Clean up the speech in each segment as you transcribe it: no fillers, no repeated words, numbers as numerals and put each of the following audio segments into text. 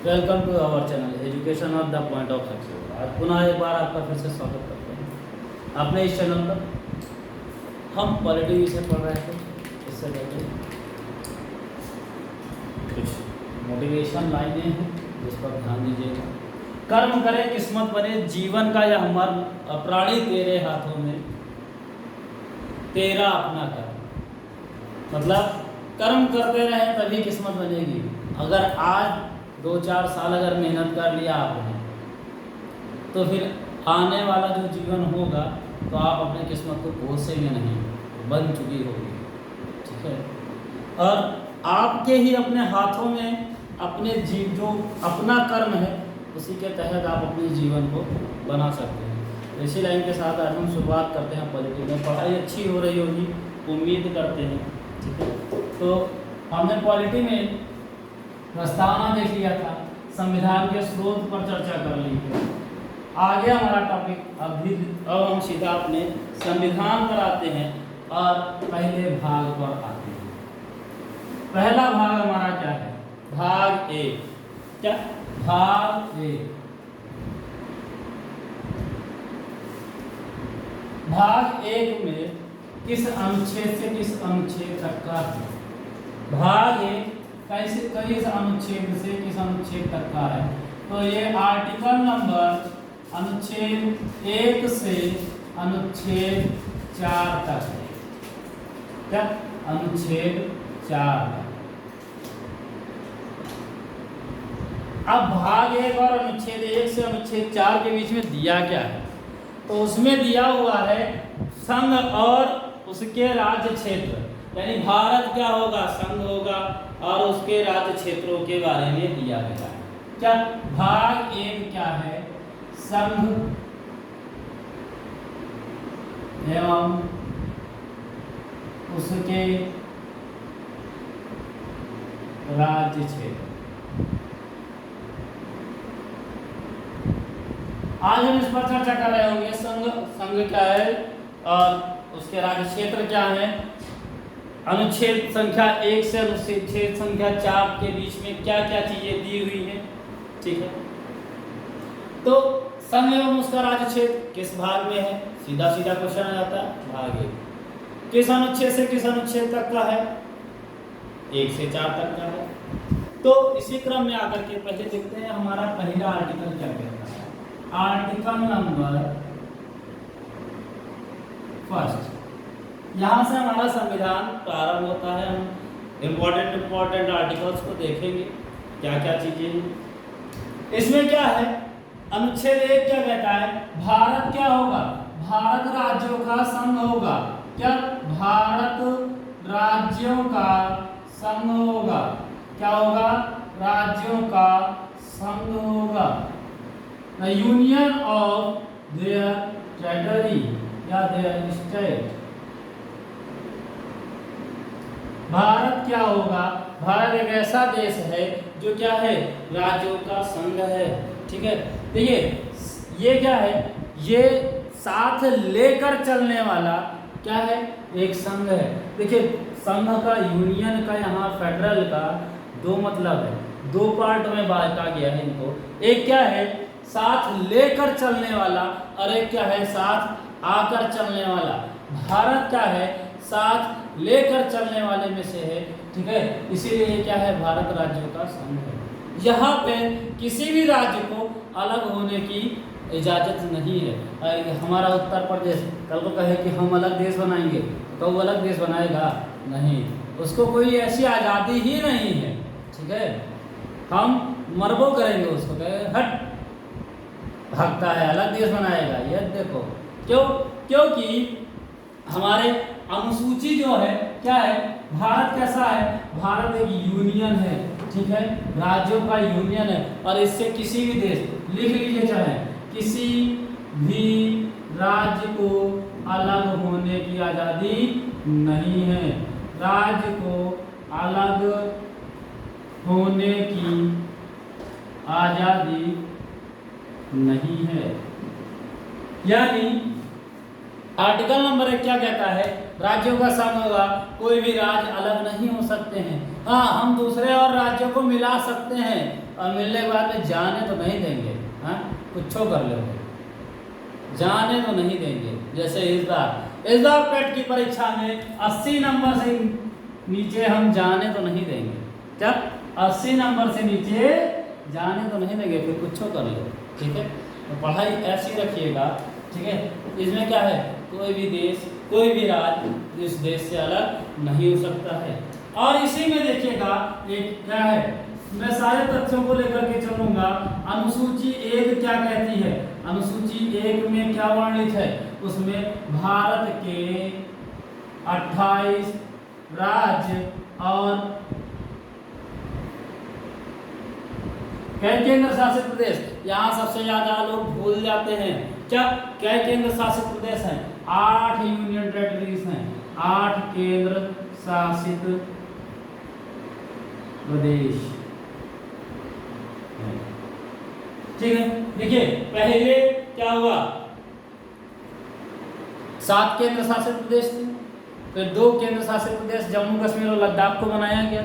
Welcome to our channel education of the point of success. आज पुनः एक बार आपका फिर से स्वागत करते हैं अपने इस चैनल पर। हम पॉलिटी विषय पढ़ रहे थे। इससे पहले कुछ मोटिवेशन लाइनें हैं जिस पर ध्यान दीजिएगा। कर्म करे किस्मत बने, जीवन का यह मर्म, अप्राणी तेरे हाथों में, तेरा अपना कर्म। मतलब कर्म करते रहे तभी किस्मत बनेगी। अगर आज 2-4 साल अगर मेहनत कर लिया आपने तो फिर आने वाला जो जीवन होगा तो आप अपनी किस्मत को कोसेंगे नहीं, बन चुकी होगी। ठीक है, और आपके ही अपने हाथों में अपने जो अपना कर्म है उसी के तहत आप अपने जीवन को बना सकते हैं। इसी लाइन के साथ आज हम शुरुआत करते हैं पॉलिटी में। पढ़ाई अच्छी हो रही होगी, उम्मीद करते हैं। ठीक है, तो हमने पॉलिटी में प्रस्तावना देख लिया था, संविधान के स्रोत पर चर्चा कर ली थी। आगे हमारा टॉपिक अब हम सीधा अपने संविधान पर आते हैं और पहले भाग पर आते हैं। पहला भाग हमारा क्या है? भाग ए। क्या? भाग ए। भाग एक में किस अनुच्छेद से किस अनुच्छेद तक का है? भाग एक कैसे किस अनुच्छेद से किस अनुच्छेद तक का है? तो ये आर्टिकल नंबर अनुच्छेद 1 से अनुच्छेद 4 तक है। क्या? अनुच्छेद 4 तक। अब भाग 1 और अनुच्छेद 1 से अनुच्छेद 4 के बीच में दिया क्या है? तो उसमें दिया हुआ है संघ और उसके राज्य क्षेत्र, यानी भारत क्या होगा? संघ होगा और उसके राज्य क्षेत्रों के बारे में दिया गया है। क्या? भाग 1 क्या है? संघ एवं उसके राज्य क्षेत्र। आज हम इस पर चर्चा कर रहे होंगे। संघ क्या है और उसके राज्य क्षेत्र क्या है। अनुच्छेद संख्या 1 से अनुच्छेद संख्या 4 के बीच में क्या क्या चीजें दी हुई हैं। ठीक है, तो संघ एवं उसका राज्य क्षेत्र किस भाग में है? सीधा सीधा क्वेश्चन आ जाता है। भाग 1 किस अनुच्छेद से किस अनुच्छेद तक का है? 1 से 4 तक का है। तो इसी क्रम में आकर के पहले देखते हैं हमारा पहला आर्टिकल क्या कहता है। Article number 1। यहाँ से हमारा संविधान प्रारंभ होता है। हम इम्पोर्टेंट आर्टिकल्स को देखेंगे क्या क्या चीजें हैं। इसमें क्या है? अनुच्छेद 1 क्या कहता है? भारत क्या होगा? भारत राज्यों का संघ होगा। क्या? भारत राज्यों का संघ होगा। क्या होगा? राज्यों का संघ होगा। The union of their territory या देयर स्टेट। भारत क्या होगा? भारत एक ऐसा देश है जो क्या है? राज्यों का संघ है। ठीक है, देखिए ये क्या है? ये साथ लेकर चलने वाला क्या है? एक संघ है। देखिए संघ का, यूनियन का, यहाँ फेडरल का दो मतलब है, दो पार्ट में बांटा गया है इनको। एक क्या है? साथ लेकर चलने वाला, और एक क्या है? साथ आकर चलने वाला। भारत क्या है? साथ लेकर चलने वाले में से है। ठीक है, इसीलिए ये क्या है? भारत राज्यों का संघ है। यहाँ पे किसी भी राज्य को अलग होने की इजाजत नहीं है। हमारा उत्तर प्रदेश कल को कहे कि हम अलग देश बनाएंगे तो वो अलग देश बनाएगा नहीं, उसको कोई ऐसी आज़ादी ही नहीं है। ठीक है, हम मरबो करेंगे उसको, कहे हट भागता है, अलग देश बनाएगा। ये देखो क्यों? क्योंकि हमारे अनुसूची जो है क्या है? भारत कैसा है? भारत एक यूनियन है। ठीक है, राज्यों का यूनियन है और इससे किसी भी देश, लिख लीजिए चाहे, किसी भी राज्य को अलग होने की आज़ादी नहीं है। राज्य को अलग होने की आज़ादी नहीं है। यानी आर्टिकल नंबर 1 क्या कहता है? राज्यों का संघ होगा, कोई भी राज्य अलग नहीं हो सकते हैं। हाँ, हम दूसरे और राज्यों को मिला सकते हैं और मिलने के बाद में जाने तो नहीं देंगे। हाँ, कुछ कर लोगे, जाने तो नहीं देंगे। जैसे इस बार पेट की परीक्षा में 80 नंबर से नीचे हम जाने तो नहीं देंगे। जब 80 नंबर से नीचे जाने तो नहीं देंगे, फिर कुछ कर लो, ठीक है। तो पढ़ाई ऐसी रखिएगा, ठीक है। इसमें क्या है, कोई भी देश, कोई भी राज्य इस देश से अलग नहीं हो सकता है। और इसी में देखिएगा एक क्या है, मैं सारे तथ्यों को लेकर के चलूंगा। अनुसूची 1 क्या कहती है, अनुसूची 1 में क्या वर्णित है, उसमें भारत के 28 राज्य और केंद्र शासित प्रदेश। यहाँ सबसे ज्यादा लोग भूल जाते हैं, क्या क्या केंद्र शासित प्रदेश हैं, 8 यूनियन टेरिटरीज हैं, 8 केंद्र शासित प्रदेश, ठीक है। देखिए पहले क्या हुआ, 7 केंद्र शासित प्रदेश थे, फिर 2 केंद्र शासित प्रदेश जम्मू कश्मीर और लद्दाख को बनाया गया।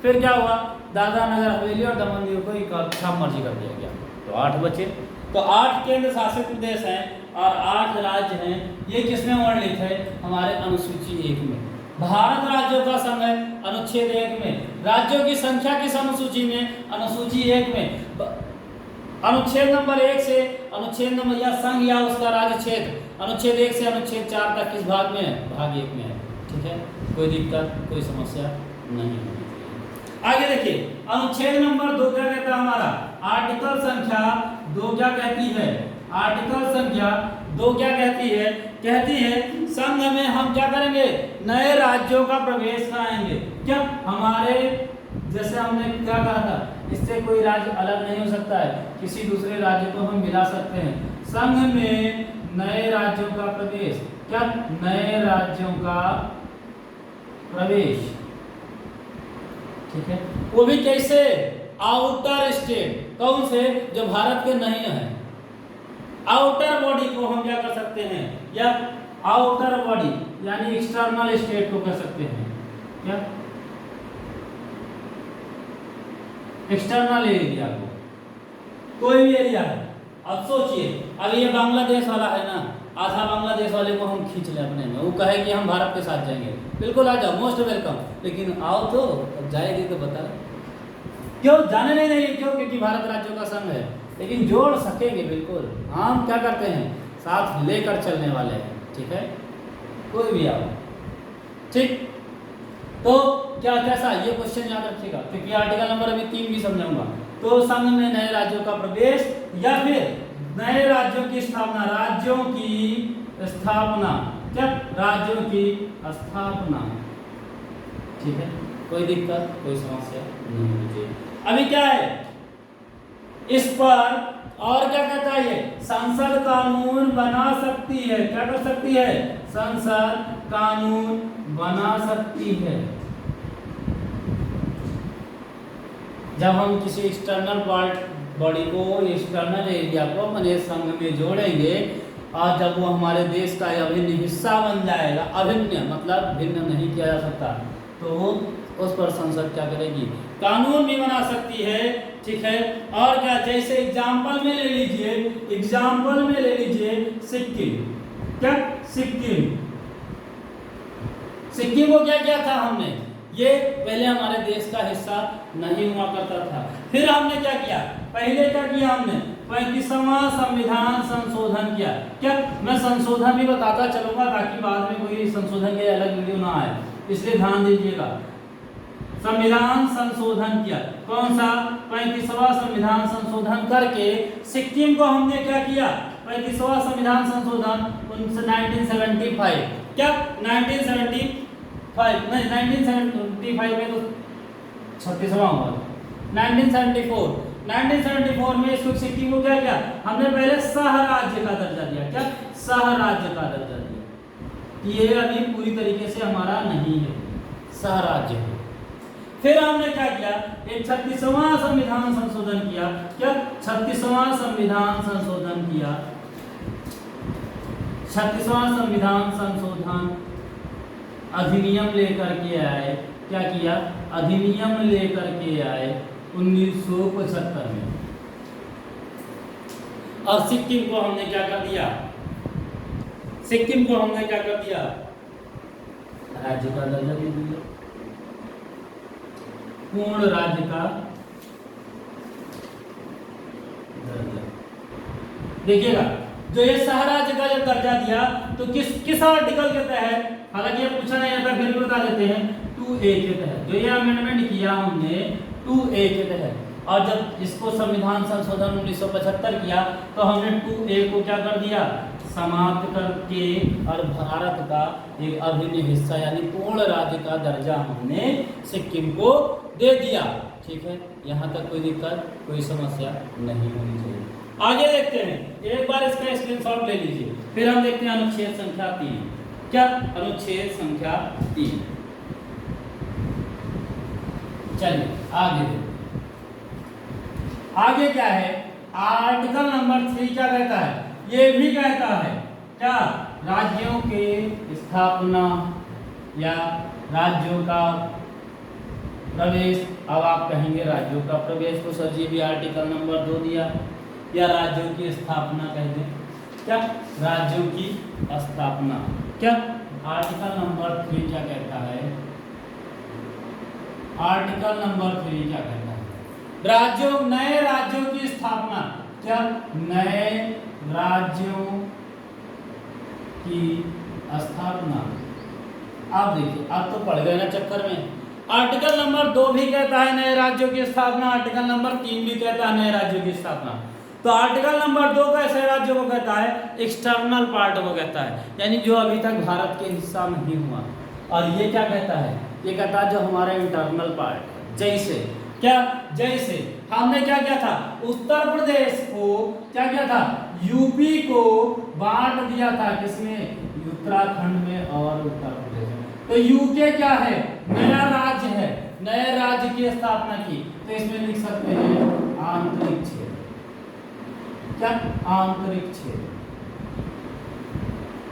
फिर क्या हुआ, दादरा नगर हवेली और दमन दीव को इकट्ठा मर्जी कर दिया गया, तो 8 बचे। तो 8 केंद्र शासित प्रदेश हैं और 8 राज्य हैं। ये किसमें वर्णित है, हमारे अनुसूची 1 में। भारत राज्यों का संघ है अनुच्छेद 1 में। राज्यों की संख्या किस अनुसूची में, अनुसूची 1 में। अनुच्छेद नंबर 1 से अनुच्छेद नंबर या संघ या उसका राज्य क्षेत्र अनुच्छेद 1 से अनुच्छेद 4 तक किस भाग में है, भाग 1 में है, ठीक है। कोई दिक्कत, कोई समस्या नहीं है। आगे देखिए, अनुच्छेद नंबर 2 क्या कहता है हमारा, आर्टिकल संख्या 2 क्या कहती है, आर्टिकल संख्या 2 क्या कहती है, कहती है संघ में हम क्या करेंगे, नए राज्यों का प्रवेश कराएंगे। क्या हमारे, जैसे हमने क्या कहा था, इससे कोई राज्य अलग नहीं हो सकता है, किसी दूसरे राज्य को हम मिला सकते हैं। संघ में नए राज्यों का प्रवेश, क्या नए राज्यों का प्रवेश, ठीक है। वो भी कैसे, आउटर स्टेट, कौन से, जो भारत के नहीं है। आउटर बॉडी को हम क्या कर सकते हैं, या आउटर बॉडी यानी एक्सटर्नल स्टेट को कह सकते हैं, क्या एक्सटर्नल एरिया को, कोई भी एरिया है। अब सोचिए, अब ये बांग्लादेश वाला है ना, आधा बांग्लादेश वाले को हम खींच लें अपने में, वो कहे कि हम भारत के साथ जाएंगे, बिल्कुल आ जाओ, मोस्ट वेलकम, लेकिन आओ तो, अब जाएगी तो बता, क्यों जाने नहीं देंगे, क्यों, क्योंकि भारत राज्यों का संघ है, लेकिन जोड़ सकेंगे बिल्कुल। हम क्या करते हैं, साथ लेकर चलने वाले हैं, ठीक है, कोई भी आओ, ठीक। तो क्या कैसा, ये क्वेश्चन याद रखिएगा, क्योंकि आर्टिकल नंबर अभी 3 भी समझाऊंगा। तो संघ में नए राज्यों का प्रवेश या फिर नए राज्यों की स्थापना, राज्यों की स्थापना, क्या राज्यों की स्थापना, ठीक है, कोई दिक्कत, कोई समस्या नहीं मुझे। अभी क्या है इस पर, और क्या कहता है ये, संसद कानून बना सकती है, क्या कर सकती है, संसद कानून बना सकती है। जब हम किसी एक्सटर्नल बॉडी को, एक्सटर्नल एरिया को अपने संघ में जोड़ेंगे और जब वो हमारे देश का अभिन्न हिस्सा बन जाएगा, अभिन्न मतलब भिन्न नहीं किया जा सकता, तो वो उस पर संसद क्या करेगी, कानून भी बना सकती है, ठीक है। और क्या, जैसे एग्जाम्पल में ले लीजिए, एग्जाम्पल में ले लीजिए सिक्किम, क्या सिक्किम, सिक्किम को क्या किया था हमने, ये पहले हमारे देश का हिस्सा नहीं हुआ करता था। फिर हमने क्या किया, पहले क्या किया हमने, 35वां संविधान संशोधन किया। क्या, मैं संशोधन भी बताता चलूंगा ताकि बाद में कोई संशोधन के अलग वीडियो ना आए, इसलिए ध्यान दीजिएगा। संविधान संशोधन किया, कौन सा, 35वां संविधान संशोधन करके सिक्किम को हमने क्या किया, 35वां संविधान संशोधन 1975, क्या 1975 नहीं, 1975 में तो 36वां हुआ, 1974 में इसको सिक्किम को क्या किया हमने, पहले सह राज्य का दर्जा दिया, क्या सह राज्य का दर्जा दिया, ये अभी पूरी तरीके से हमारा नहीं है, सह राज्य है। फिर हमने क्या किया, एक 36वां संविधान संशोधन किया, क्या 36वां संविधान संशोधन किया, 36वां संविधान संशोधन अधिनियम लेकर के आए। क्या किया? अधिनियम लेकर के आए 1975 में। और सिक्किम को हमने क्या कर दिया? सिक्किम को हमने क्या कर दिया? राज्य का दर्जा दे दिया, पूर्ण राज्य का दर्जा। देखिएगा, जो ये सह राज्य का जब दर्जा दिया तो किस आर्टिकल के तहत, हालांकि ये पूछा नहीं जाता फिर भी बता देते हैं, 2A के तहत। जो ये अमेंडमेंट किया हमने 2A के तहत, और जब इसको संविधान संशोधन 1975 किया तो हमने 2A को क्या कर दिया? समाप्त करके और भारत का एक अभिन्न हिस्सा यानी पूर्ण राज्य का दर्जा हमने सिक्किम को दे दिया। ठीक है, यहाँ तक कोई दिक्कत, कोई समस्या नहीं होनी चाहिए। आगे देखते हैं, एक बार इसका स्क्रीनशॉट ले लीजिए, फिर हम देखते हैं अनुच्छेद संख्या 3। क्या? अनुच्छेद संख्या 3। चलिए आगे देखते। आगे क्या है? आर्टिकल नंबर 3 क्या कहता है? ये भी कहता है क्या? राज्यों के स्थापना या राज्यों का प्रवेश। अब आप कहेंगे राज्यों का प्रवेश को सर जी भी आर्टिकल नंबर 2 दिया, या राज्यों की स्थापना कह दें। क्या? राज्यों की स्थापना। क्या? आर्टिकल नंबर 3 क्या कहता है? आर्टिकल नंबर 3 क्या कहता है? राज्यों, नए राज्यों की स्थापना। क्या? नए राज्यों की स्थापना। आप देखिए, आप तो पढ़ गए ना चक्कर में। आर्टिकल नंबर 2 भी कहता है नए राज्यों की स्थापना, आर्टिकल नंबर 3 भी कहता है नए राज्यों की स्थापना। तो आर्टिकल नंबर 2 कैसे राज्यों को कहता है? एक्सटर्नल पार्ट को कहता है, यानी जो अभी तक भारत के हिस्सा नहीं हुआ। और ये क्या कहता है? ये कहता है जो हमारा इंटरनल पार्ट है। जैसे क्या? जैसे हमने क्या किया था? उत्तर प्रदेश को क्या किया था? यूपी को बांट दिया था। किसमें? उत्तराखंड में और उत्तर प्रदेश में। तो यूके क्या है? नया राज्य है। नए राज्य की स्थापना की, तो इसमें लिख सकते हैं आंतरिक क्षेत्र। क्या? आंतरिक क्षेत्र।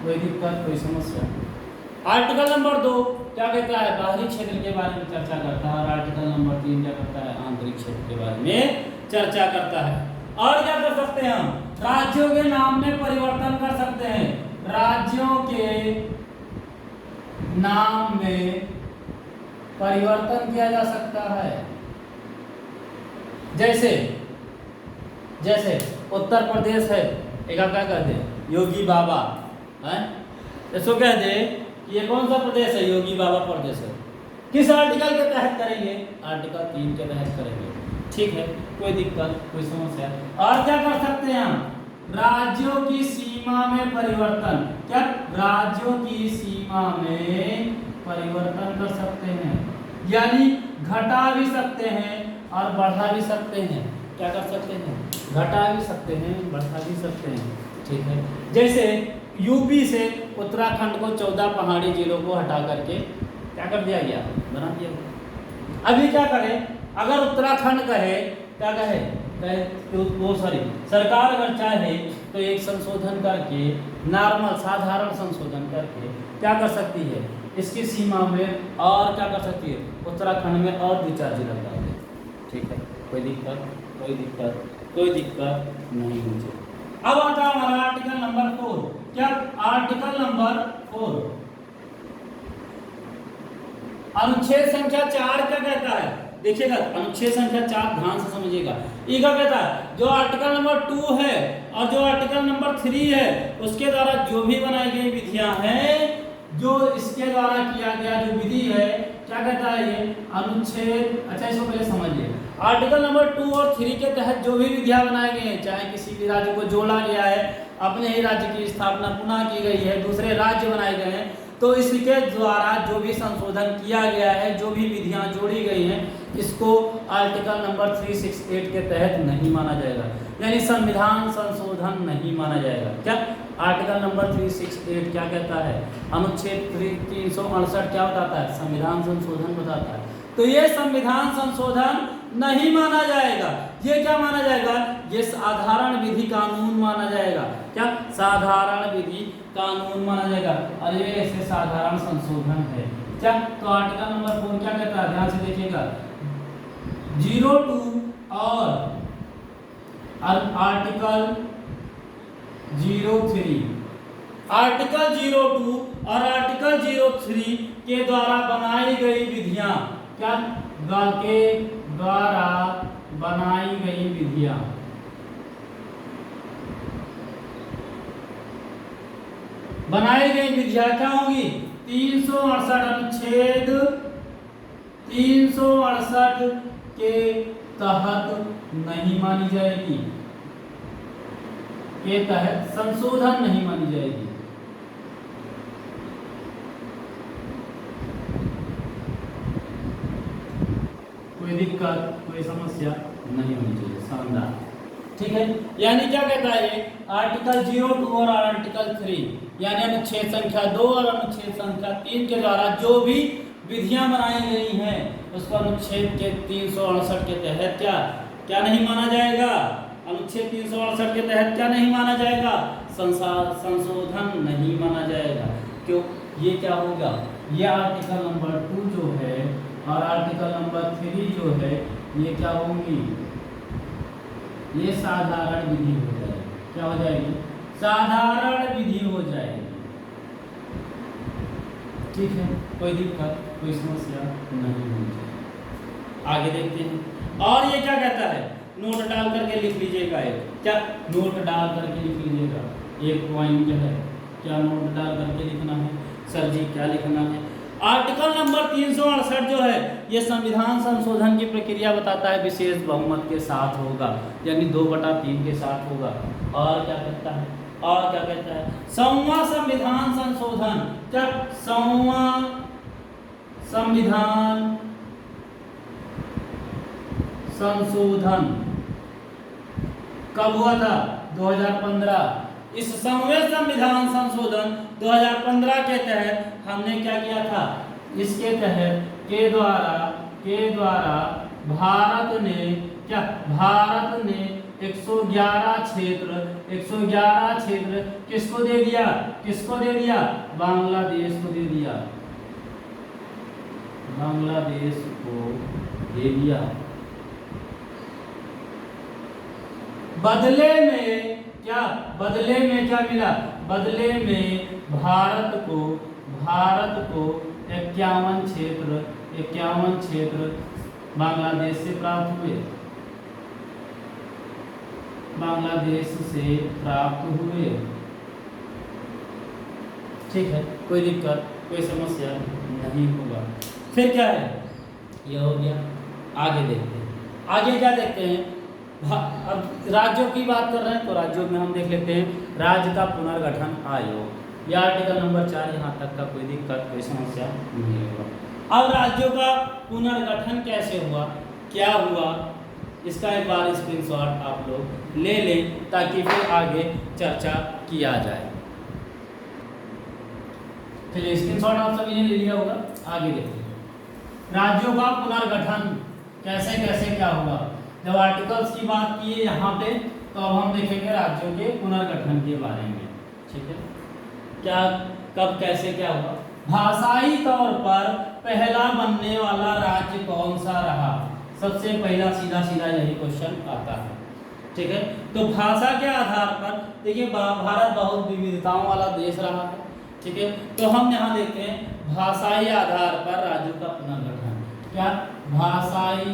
कोई दिक्कत, कोई समस्या? आर्टिकल नंबर 2 क्या कहता है? बाहरी क्षेत्र के बारे में चर्चा करता है, और आर्टिकल नंबर 3 क्या करता है? आंतरिक क्षेत्र के बारे में चर्चा करता है। और क्या कर सकते हैं हम? राज्यों के नाम में परिवर्तन कर सकते हैं। राज्यों के नाम में परिवर्तन किया जा सकता है। जैसे जैसे उत्तर प्रदेश है, एक आप क्या कहते हैं? योगी बाबा है। इसको कह दे कि ये कौन सा प्रदेश है? योगी बाबा प्रदेश है। किस आर्टिकल के तहत करेंगे? आर्टिकल 3 के तहत करेंगे। ठीक है, कोई दिक्कत, कोई समस्या? और क्या कर सकते हैं हम? राज्यों की सीमा में परिवर्तन। क्या? राज्यों की सीमा में परिवर्तन कर सकते हैं, यानी घटा भी सकते हैं और बढ़ा भी सकते हैं। क्या कर सकते हैं? घटा भी सकते हैं, बढ़ा भी सकते हैं। ठीक है, जैसे यूपी से उत्तराखंड को 14 पहाड़ी जिलों को हटा करके क्या कर दिया गया? बना दिया गया। अभी क्या करें? अगर उत्तराखंड कहे, क्या कहे? वो सरकार अगर चाहे तो एक संशोधन करके, नॉर्मल साधारण संशोधन करके क्या कर सकती है? इसकी सीमा में और क्या कर सकती है? उत्तराखंड में और 2-4 जिला डाल दे। ठीक है, कोई दिक्कत, कोई दिक्कत, कोई दिक्कत नहीं मुझे। अब आता है हमारा आर्टिकल नंबर 4। क्या? आर्टिकल नंबर 4 अनुच्छेद संख्या 4 क्या कहता है? देखिएगा, अनुच्छेद संख्या 4 ध्यान से समझिएगा। ये क्या कहता है? जो आर्टिकल नंबर 2 है और जो आर्टिकल नंबर 3 है, उसके द्वारा जो भी बनाई गई विधियां हैं, जो इसके द्वारा किया गया जो विधि है, क्या कहता है ये? अनुच्छेद, अच्छा इसको पहले समझिए। आर्टिकल नंबर 2 और 3 के तहत जो भी विधियां बनाए गए हैं, चाहे किसी भी राज्य को जोड़ा गया है, अपने ही राज्य की स्थापना पुनः की गई है, दूसरे राज्य बनाए गए हैं, तो इसके द्वारा जो भी संशोधन किया गया है, जो भी विधियां जोड़ी गई हैं, इसको आर्टिकल नंबर 368 के तहत नहीं माना जाएगा, यानी संविधान संशोधन नहीं माना जाएगा। क्या? आर्टिकल नंबर 368 क्या कहता है? अनुच्छेद 368 क्या बताता है? संविधान संशोधन बताता है। तो ये संविधान संशोधन नहीं माना जाएगा। ये क्या माना जाएगा? ये साधारण विधि कानून माना जाएगा। क्या? साधारण विधि कानून माना जाएगा और ये ऐसे साधारण संशोधन है। क्या? तो आर्टिकल नंबर 4 क्या कहता है? ध्यान से देखिएगा, 02 और आर्टिकल 03, आर्टिकल 02 और आर्टिकल 03 के द्वारा बनाई गई विधियां, क्या? के द्वारा बनाई गई विधियां क्या होंगी? 368 अनुच्छेद 368 के तहत नहीं मानी जाएगी, के तहत संशोधन नहीं मानी जाएगी। कोई दिक्कत, कोई समस्या नहीं होनी चाहिए। शानदार, ठीक है। यानी क्या कहता है? आर्टिकल 02 और आर्टिकल 3 यानी अनुच्छेद संख्या 2 और अनुच्छेद संख्या 3 के द्वारा जो भी विधियां बनाई गई हैं उसको अनुच्छेद के 368 के तहत क्या नहीं माना जाएगा? अनुच्छेद 368 के तहत क्या नहीं माना जाएगा? संशोधन नहीं माना जाएगा। क्यों? ये क्या होगा? ये आर्टिकल नंबर 2 जो है और आर्टिकल नंबर 3 जो है ये क्या होंगी? ये साधारण विधि हो जाएगी। क्या हो जाएगी? साधारण विधि हो जाएगी। ठीक है, कोई दिक्कत, कोई समस्या नहीं होनी चाहिए। आगे देखते हैं। और ये क्या कहता है? नोट डाल करके लिख लीजिएगा। एक क्या? नोट डाल करके लिख लीजिएगा। एक पॉइंट है, क्या नोट डाल करके लिखना है? सर जी क्या लिखना है? आर्टिकल नंबर 368 जो है ये संविधान संशोधन की प्रक्रिया बताता है, विशेष बहुमत के साथ होगा, यानी 2/3 के साथ होगा। और क्या कहता है? और क्या कहता है? 100वां संविधान संशोधन, क्या? 100वां संविधान संशोधन कब हुआ था? 2015। इस 100वें संविधान संशोधन 2015 के तहत हमने क्या किया था? इसके तहत के द्वारा भारत ने 111 क्षेत्र किसको दे दिया? बांग्लादेश को दे दिया। बांग्लादेश को दे दिया। बदले में क्या मिला? बदले में भारत को 51 क्षेत्र बांग्लादेश से प्राप्त हुए। ठीक है, कोई दिक्कत, कोई समस्या नहीं होगा। फिर क्या है? ये हो गया। आगे देखते हैं। आगे क्या देखते हैं? अब राज्यों की बात कर रहे हैं तो राज्यों में हम देख लेते हैं राज्य का पुनर्गठन आयोग। यह आर्टिकल नंबर 4 यहाँ तक का कोई दिक्कत, कोई समस्या नहीं होगा। अब राज्यों का पुनर्गठन कैसे हुआ, क्या हुआ, इसका एक बार स्क्रीनशॉट आप लोग ले लें ताकि फिर आगे चर्चा किया जाए। चलिए, स्क्रीनशॉट आप सभी ने ले लिया होगा। आगे देखते हैं राज्यों का पुनर्गठन कैसे क्या हुआ। जब आर्टिकल्स की बात की है यहाँ पे तो अब हम देखेंगे राज्यों के पुनर्गठन के बारे में। ठीक है, क्या, कब, कैसे, क्या हुआ। भाषाई तौर पर पहला बनने वाला राज्य कौन सा रहा? सबसे पहला सीधा यही क्वेश्चन आता है। ठीक है, तो भाषा के आधार पर देखिए भारत बहुत विविधताओं वाला देश रहा है। ठीक है, तो हम यहाँ देखते हैं भाषाई आधार पर राज्यों का पुनर्गठन। क्या? भाषाई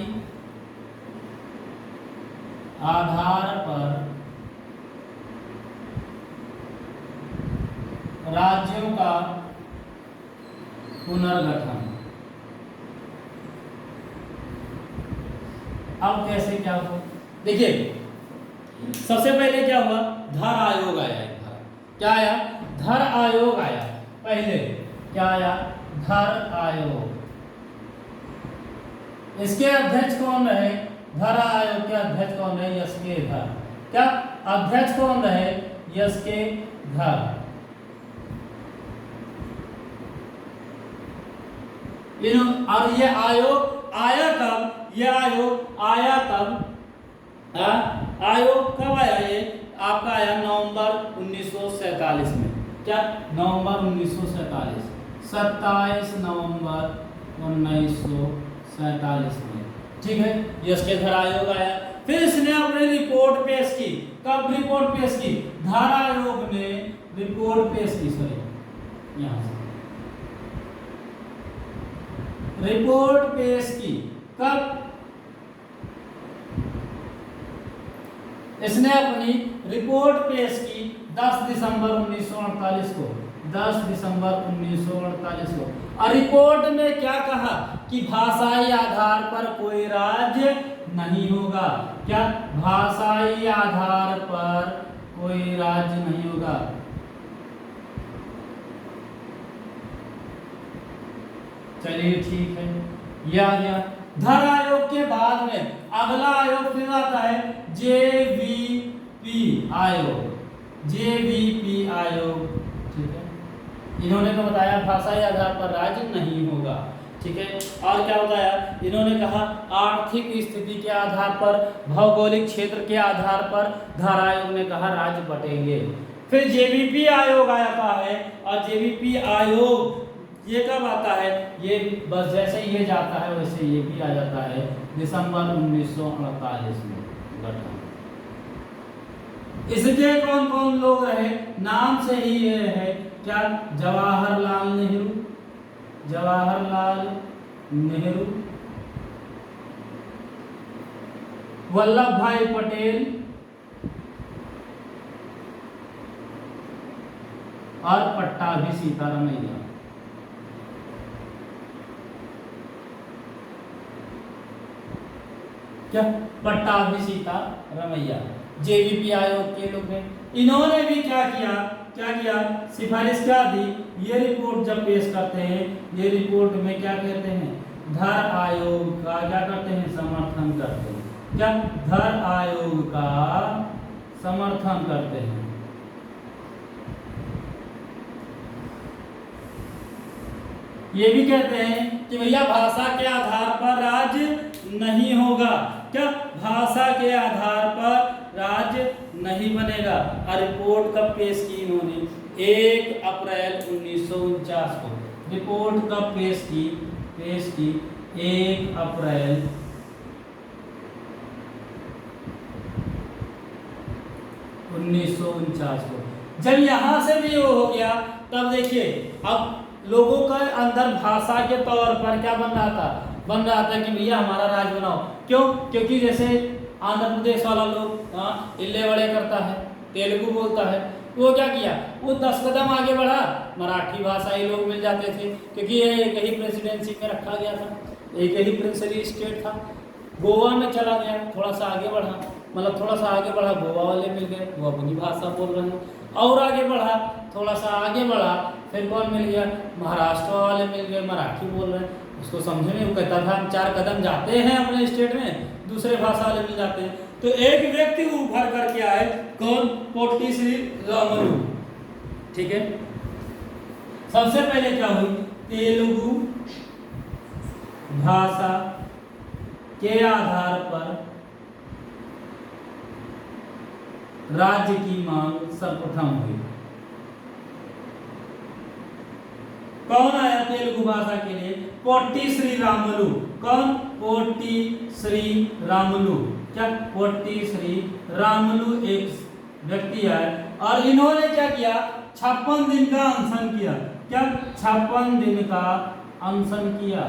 आधार पर राज्यों का पुनर्गठन। अब कैसे क्या हुआ? देखिए, सबसे पहले क्या हुआ? धर आयोग आया। क्या आया? धर आयोग आया। पहले क्या आया? धर आयोग। इसके अध्यक्ष कौन रहे? धर आयोग के अध्यक्ष कौन रहे? यस के धर। क्या अध्यक्ष कौन रहे? यस के धर। और ये आयोग आया कब? ये आयोग आया तब आयोग कब आया? ये आपका आया नवंबर 1947 में। क्या? नवंबर 1947, 27 नवंबर 1947 में। ठीक है, ये इसके घर आयोग आया। फिर इसने अपनी रिपोर्ट पेश की। कब रिपोर्ट पेश की? धारा आयोग ने रिपोर्ट पेश की, सॉरी यहां से रिपोर्ट पेश की। कब? इसने अपनी रिपोर्ट पेश की 10 दिसंबर 1948 को, 10 दिसंबर 1948 को। और रिपोर्ट में क्या कहा कि भाषाई आधार पर कोई राज्य नहीं होगा। क्या? भाषाई आधार पर कोई राज्य नहीं होगा। चलिए ठीक है, यह आ गया। धर आयोग के बाद में अगला आयोग फिर आता है जेवीपी आयोग। जेवीपी आयोग, ठीक है। इन्होंने तो बताया भाषाई आधार पर राज्य नहीं होगा, ठीक है। और क्या बताया? इन्होंने कहा आर्थिक स्थिति के आधार पर, भौगोलिक क्षेत्र के आधार पर धर आयोग ने कहा राज्य बटेंगे। फिर जेवीपी आयोग आता है, और जेवीपी आयोग ये कब आता है? ये बस जैसे ये जाता है वैसे ये भी आ जाता है दिसंबर 1948 में गठन। इसके कौन कौन लोग रहे? नाम से ही ये है क्या? जवाहरलाल नेहरू, जवाहरलाल नेहरू, वल्लभ भाई पटेल और पट्टाभी सीतारमैया। क्या? पट्टाभी सीतारमैया जेवीपी आयोग के लोग हैं। इन्होंने भी क्या किया? सिफारिश क्या दी? ये रिपोर्ट जब पेश करते हैं, ये रिपोर्ट में क्या कहते हैं? धर आयोग का क्या करते हैं? समर्थन करते हैं। क्या? धर आयोग का समर्थन करते हैं। ये भी कहते हैं कि भैया भाषा के आधार पर राज्य नहीं होगा। क्या? भाषा के आधार पर राज्य नहीं बनेगा। और रिपोर्ट कब पेश की इन्होंने? 1 अप्रैल 1949 को। रिपोर्ट कब पेश की? 1 अप्रैल 1949 को। जब यहां से भी वो हो गया, तब देखिए अब लोगों का अंदर भाषा के तौर पर क्या बन रहा था कि भैया हमारा राज्य बनाओ। क्यों? क्योंकि जैसे आंध्र प्रदेश वाला लोग इल्ले बड़े करता है, तेलुगु बोलता है, वो क्या किया? वो 10 कदम आगे बढ़ा, मराठी भाषाई लोग मिल जाते थे, क्योंकि ये एक ही प्रेसिडेंसी में रखा गया था, एक ही प्रिंसली स्टेट था। गोवा में चला गया, थोड़ा सा आगे बढ़ा, मतलब थोड़ा सा आगे बढ़ा, गोवा वाले मिल गए, वो अपनी भाषा बोल रहे हैं। और आगे बढ़ा, थोड़ा सा आगे बढ़ा, फिर कौन मिल गया? महाराष्ट्र वाले मिल गए, मराठी बोल रहे हैं। उसको समझ में वो कहता था हम 4 कदम जाते हैं अपने स्टेट में, दूसरे भाषा वाले मिल जाते हैं। तो एक व्यक्ति उभर करके आए, कौन? पोट्टी श्री रामुलु, ठीक है। सबसे पहले क्या हुई? तेलुगु भाषा के आधार पर राज्य की मांग सर्वप्रथम हुई। कौन आया तेलुगु भाषा के लिए? पोट्टी श्री रामुलु। कौन? पोट्टी श्री रामुलु। क्या? पोट्टी श्री रामुलु एक व्यक्ति आए, और इन्होंने क्या किया? 56 दिन का अनशन किया। क्या? 56 दिन का अनशन किया,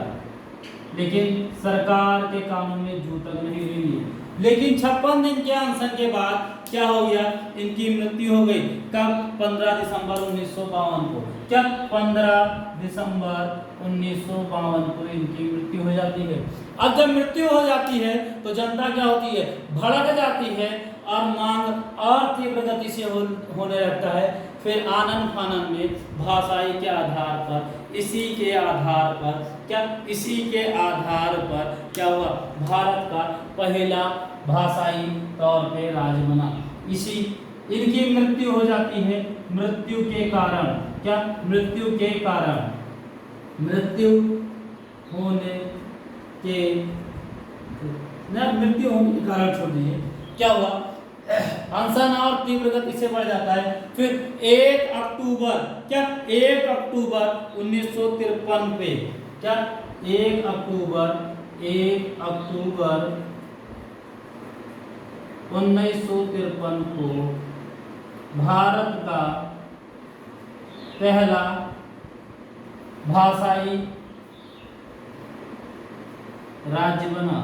लेकिन सरकार के कानून में जू तक नहीं रही। लेकिन 56 दिन के अनशन के बाद क्या हो गया? इनकी मृत्यु हो गई। कब? 15 दिसंबर 1952 को। क्या? 15 दिसंबर 1952 को इनकी मृत्यु हो जाती है। अब जब मृत्यु हो जाती है तो जनता क्या होती है? भड़क जाती है, और मांग और तीव्र गति से होने लगता है। फिर आनन फानन में भाषाई के आधार पर, इसी के आधार पर क्या? इसी के आधार पर क्या हुआ? भारत का पहला भाषाई तौर पे राज्य बना। इसी इनकी मृत्यु हो जाती है। मृत्यु के कारण क्या? मृत्यु के कारण, मृत्यु होने के ना मृत्यु होने के कारण छोड़ दीजिए, क्या हुआ, अनशन और तीव्र गति से बढ़ जाता है। फिर 1 अक्टूबर, क्या 1 अक्टूबर 1953 पे, क्या 1 अक्टूबर 1953 को भारत का पहला भाषाई राज्य बना।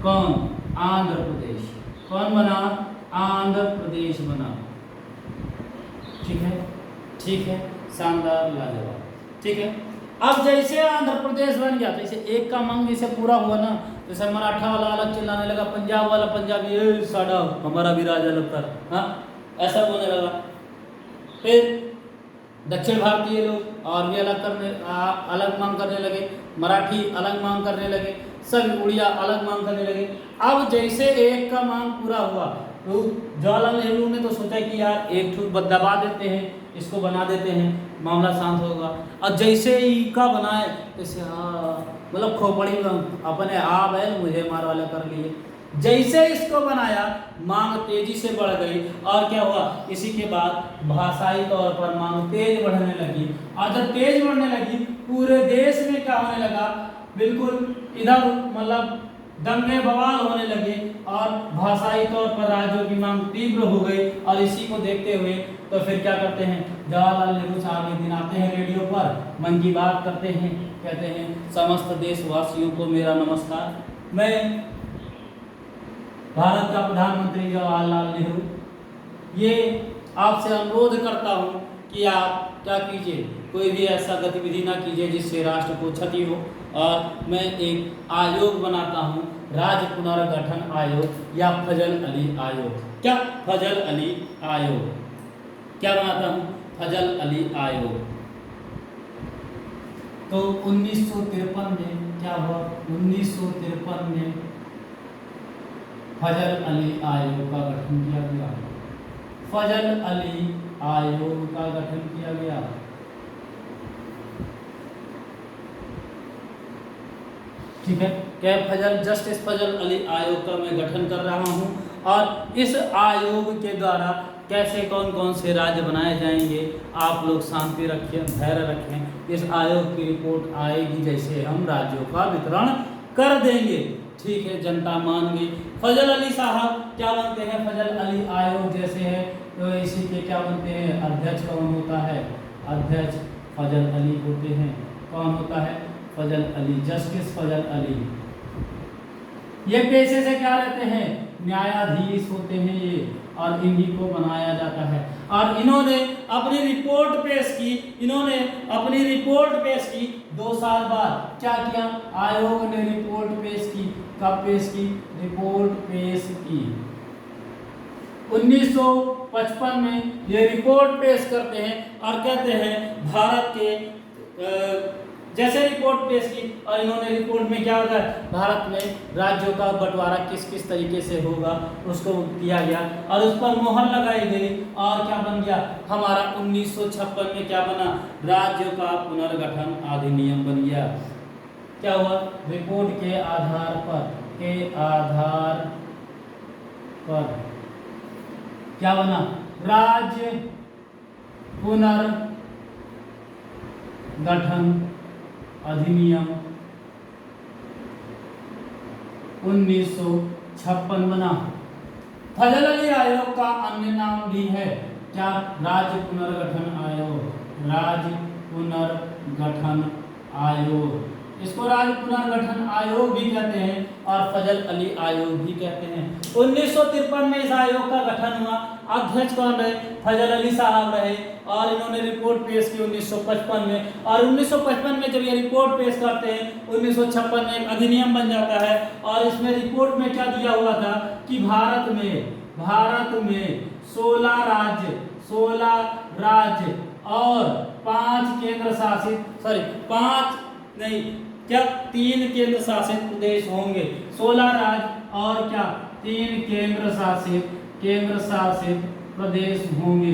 कौन? आंध्र प्रदेश। कौन बना? आंध्र प्रदेश बना। ठीक है, ठीक है, शानदार, लाजवाब। ठीक है, अब जैसे आंध्र प्रदेश बन गया, तो इसे एक का मांग जैसे पूरा हुआ ना, जैसे मराठा वाला अलग चिल्लाने लगा, पंजाब वाला पंजाबी, साडा हमारा भी राजा लगता है, हाँ, ऐसा बोलने लगा। फिर दक्षिण भारतीय लोग और भी अलग मांग करने लगे, मराठी अलग मांग करने लगे, सब उड़िया अलग मांग करने लगे। अब जैसे एक का मांग पूरा हुआ, तो जवाहरलाल नेहरू ने तो सोचा कि यार एक ठूट दबा देते हैं, इसको बना देते हैं, मामला शांत होगा। और जैसे ही का बनाए, जैसे मतलब खोपड़ी में अपने आप है मुझे मार वाले कर लिए। जैसे इसको बनाया, मांग तेजी से बढ़ गई, और क्या हुआ, इसी के बाद भाषाई तौर पर मांग तेज बढ़ने लगी। और जब तेज बढ़ने लगी, पूरे देश में क्या होने लगा, बिल्कुल इधर मतलब दंगे बवाल होने लगे, और भाषाई तौर पर राज्यों की मांग तीव्र हो गई। और इसी को देखते हुए तो फिर क्या करते हैं, जवाहरलाल नेहरू साहब एक दिन आते हैं रेडियो पर, मन की बात करते हैं, कहते हैं समस्त देशवासियों को मेरा नमस्कार, मैं भारत का प्रधानमंत्री जवाहरलाल नेहरू ये आपसे अनुरोध करता हूँ कि आप क्या कीजिए, कोई भी ऐसा गतिविधि ना कीजिए जिससे राष्ट्र को क्षति हो, और मैं एक आयोग बनाता हूँ, राज्य पुनर्गठन आयोग या फजल अली आयोग। क्या? फजल अली आयोग। क्या बनाता हूँ? फजल अली आयोग। तो 1953 में क्या हुआ, 1953 में फजल अली आयोग का गठन किया गया। फजल अली आयोग का गठन किया गया। ठीक है, क्या जस्टिस फजल अली आयोग का मैं गठन कर रहा हूं, और इस आयोग के द्वारा कैसे कौन कौन से राज्य बनाए जाएंगे, आप लोग शांति रखें, धैर्य रखें। इस आयोग की रिपोर्ट आएगी जैसे हम राज्यों का वितरण कर देंगे। ठीक है, जनता मान गई। फजल अली साहब क्या बनते हैं, फजल अली आयोग जैसे है तो इसी के क्या बनते हैं, अध्यक्ष कौन होता है, अध्यक्ष फजल अली होते हैं। कौन होता है? फजल अली, जस्टिस फजल अली। ये पेशे से क्या रहते हैं, न्यायाधीश होते हैं ये, और इन्हीं को बनाया जाता है। और इन्होंने अपनी रिपोर्ट पेश की, इन्होंने अपनी रिपोर्ट पेश की 2 साल बाद। क्या किया? आयोग ने रिपोर्ट पेश की। कब पेश की? रिपोर्ट पेश की 1955 में ये रिपोर्ट पेश करते हैं, और कहते हैं भारत के जैसे रिपोर्ट पेश की, और इन्होंने रिपोर्ट में क्या होता है, भारत में राज्यों का बंटवारा किस किस तरीके से होगा उसको किया गया, और उस पर मोहर लगाई गई, और क्या बन गया हमारा 1956 में क्या बना, राज्यों का पुनर्गठन अधिनियम बन गया। क्या हुआ? रिपोर्ट के आधार पर क्या बना, राज्य पुनर्गठन अधिनियम 1956 बना। फजल अली आयोग का अन्य नाम भी है, क्या? राज्य पुनर्गठन आयोग, राज्य पुनर्गठन आयोग। इसको राज्य पुनर्गठन आयोग भी कहते हैं, और फजल अली आयोग भी कहते हैं। 1953 में इस आयोग का गठन हुआ। अध्यक्ष कौन रहे? फजल अली साहब रहे, और इन्होंने रिपोर्ट पेश की 1955 में। और 1955 में जब ये रिपोर्ट पेश करते हैं, 1956 में एक अधिनियम बन जाता है, और इसमें रिपोर्ट में क्या दिया हुआ था कि भारत में 16 राज्य और 3 केंद्र शासित प्रदेश होंगे। 16 राज्य और क्या, 3 केंद्र शासित प्रदेश होंगे।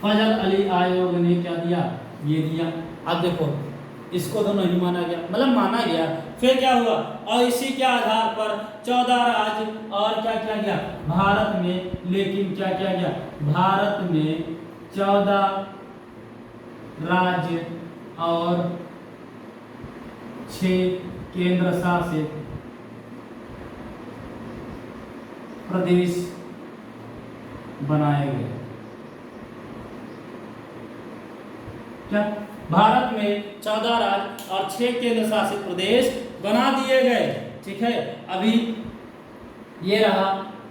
फजल अली आयोग ने क्या दिया, ये दिया। अब देखो इसको तो नहीं माना गया, मतलब माना गया। फिर क्या हुआ, और इसी के आधार पर 14 राज्य और क्या किया गया भारत में, लेकिन क्या किया गया भारत में 14 राज्य और 6 केंद्र शासित प्रदेश बनाए गए। क्या भारत में 14 राज्य और 6 केंद्र शासित प्रदेश बना दिए गए। ठीक है, अभी ये रहा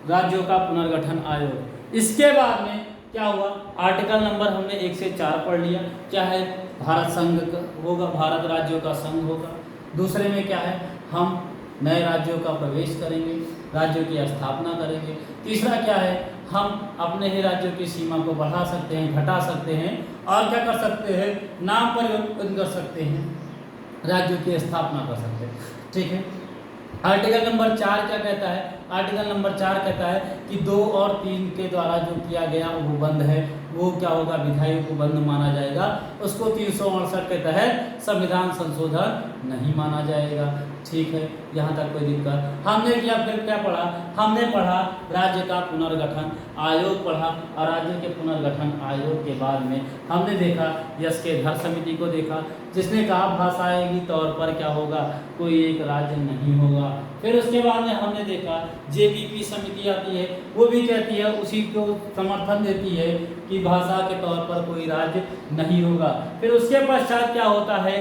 राज्यों का पुनर्गठन आयोग। इसके बाद में क्या हुआ, आर्टिकल नंबर हमने 1 से 4 पढ़ लिया, क्या है भारत संघ होगा, भारत राज्यों का संघ होगा। दूसरे में क्या है, हम नए राज्यों का प्रवेश करेंगे, राज्यों की स्थापना करेंगे। तीसरा क्या है, हम अपने ही राज्यों की सीमा को बढ़ा सकते हैं, घटा सकते हैं, और क्या कर सकते हैं, नाम परिवर्तन कर सकते हैं, राज्यों की स्थापना कर सकते हैं। ठीक है, आर्टिकल नंबर 4 क्या कहता है, आर्टिकल नंबर 4 कहता है कि 2 और 3 के द्वारा जो किया गया वो बंद है, वो क्या होगा विधायी को बंद माना जाएगा, उसको 368 के तहत संविधान संशोधन नहीं माना जाएगा। ठीक है, यहाँ तक कोई दिक्कत हमने किया। फिर क्या पढ़ा, हमने पढ़ा राज्य का पुनर्गठन आयोग पढ़ा, और राज्य के पुनर्गठन आयोग के बाद में हमने देखा यश के धर समिति को देखा, जिसने कहा भाषाई तौर पर क्या होगा, कोई एक राज्य नहीं होगा। फिर उसके बाद में हमने देखा जेबीपी समिति आती है, वो भी कहती है, उसी को समर्थन देती है कि भाषा के तौर पर कोई राज्य नहीं होगा। फिर उसके पश्चात क्या होता है,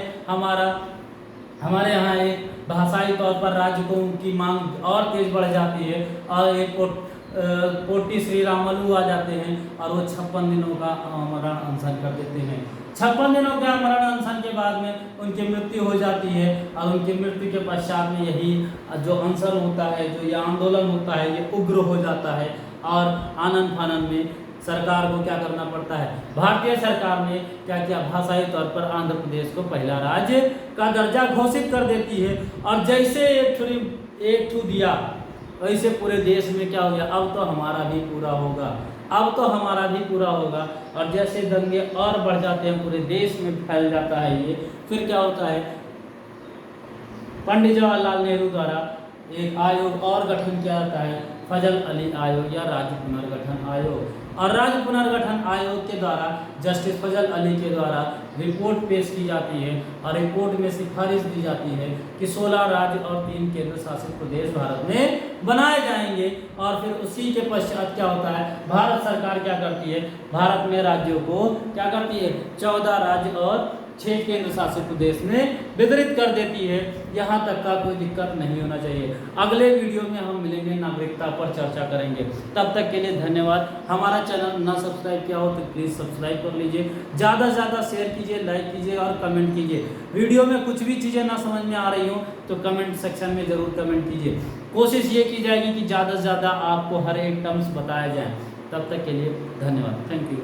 हमारे यहाँ एक भाषाई तौर पर राज्य को उनकी मांग और तेज बढ़ जाती है, और एक पोटी श्री रामलू आ जाते हैं, और वो 56 दिनों का आमरण अनशन कर देते हैं। 56 दिनों के आमरण अनशन के बाद में उनकी मृत्यु हो जाती है, और उनकी मृत्यु के पश्चात में यही जो अनशन होता है, जो ये आंदोलन होता है, ये उग्र हो जाता है, और आनन फानन में सरकार को क्या करना पड़ता है, भारतीय सरकार ने क्या किया, भाषाई तौर पर आंध्र प्रदेश को पहला राज्य का दर्जा घोषित कर देती है। और जैसे एक ठू दिया, वैसे पूरे देश में क्या हो गया, अब तो हमारा भी पूरा होगा, अब तो हमारा भी पूरा होगा। और जैसे दंगे और बढ़ जाते हैं, पूरे देश में फैल जाता है ये। फिर क्या होता है, पंडित जवाहरलाल नेहरू द्वारा एक आयोग और गठन किया जाता है, फजल अली आयोग या राज्य पुनर्गठन आयोग। और राज्य पुनर्गठन आयोग के द्वारा जस्टिस फजल अली के द्वारा रिपोर्ट पेश की जाती है, और रिपोर्ट में सिफारिश दी जाती है कि 16 राज्य और 3 केंद्र शासित प्रदेश भारत में बनाए जाएंगे। और फिर उसी के पश्चात क्या होता है, भारत सरकार क्या करती है, भारत में राज्यों को क्या करती है, 14 राज्य और 6 केंद्र शासित प्रदेश में वितरित कर देती है। यहाँ तक का कोई दिक्कत नहीं होना चाहिए। अगले वीडियो में हम मिलेंगे, नागरिकता पर चर्चा करेंगे। तब तक के लिए धन्यवाद। हमारा चैनल ना सब्सक्राइब किया हो तो प्लीज़ सब्सक्राइब कर लीजिए, ज़्यादा से ज़्यादा शेयर कीजिए, लाइक कीजिए और कमेंट कीजिए। वीडियो में कुछ भी चीज़ें ना समझ में आ रही हो तो कमेंट सेक्शन में ज़रूर कमेंट कीजिए। कोशिश ये की जाएगी कि ज़्यादा से ज़्यादा आपको हर एक टर्म्स बताया जाए। तब तक के लिए धन्यवाद, थैंक यू।